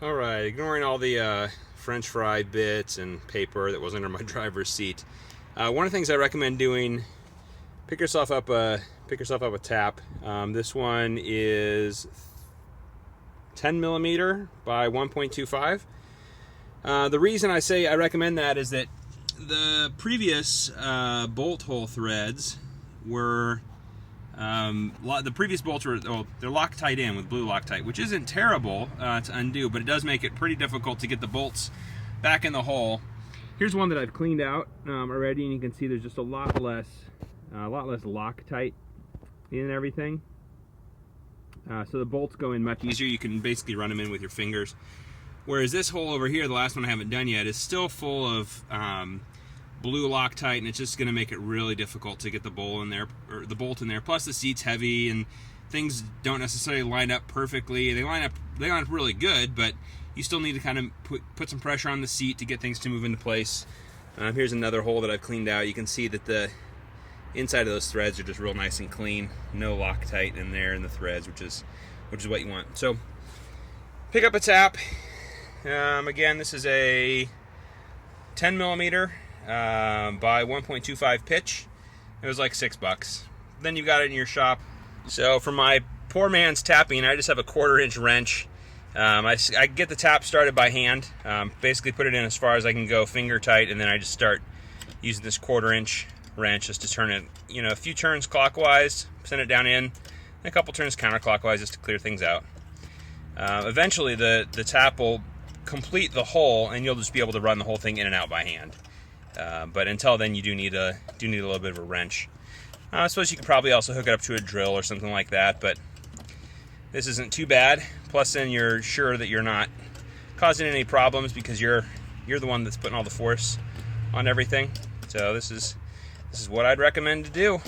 Alright, ignoring all the French fry bits and paper that was under my driver's seat. One of the things I recommend doing, pick yourself up a tap. This one is 10 millimeter by 1.25. The reason I say I recommend that is that the previous bolt hole threads were the previous bolts were they're Loctite in with blue Loctite, which isn't terrible to undo, but it does make it pretty difficult to get the bolts back in the hole. Here's one that I've cleaned out already, and you can see there's just a lot less Loctite in everything. So the bolts go in much easier. You can basically run them in with your fingers. Whereas this hole over here, the last one I haven't done yet, is still full of blue Loctite, and it's just going to make it really difficult to get the bolt in there, or the bolt in there. Plus the seat's heavy, and things don't necessarily line up perfectly. They line up really good, but you still need to kind of put some pressure on the seat to get things to move into place. Here's another hole that I've cleaned out. You can see that the inside of those threads are just real nice and clean. No Loctite in there in the threads, which is what you want. So pick up a tap. Again, this is a 10 millimeter by 1.25 pitch. It was like $6. Then you got it in your shop. So for my poor man's tapping, I just have a 1/4-inch wrench. I get the tap started by hand. Basically put it in as far as I can go, finger tight, and then I just start using this 1/4-inch wrench just to turn it, a few turns clockwise, send it down in, and a couple turns counterclockwise just to clear things out. Eventually the tap will complete the hole, and you'll just be able to run the whole thing in and out by hand. But until then, you do need a little bit of a wrench. I suppose you could probably also hook it up to a drill or something like that, but this isn't too bad. Plus, then you're sure that you're not causing any problems because you're the one that's putting all the force on everything. So this is what I'd recommend to do.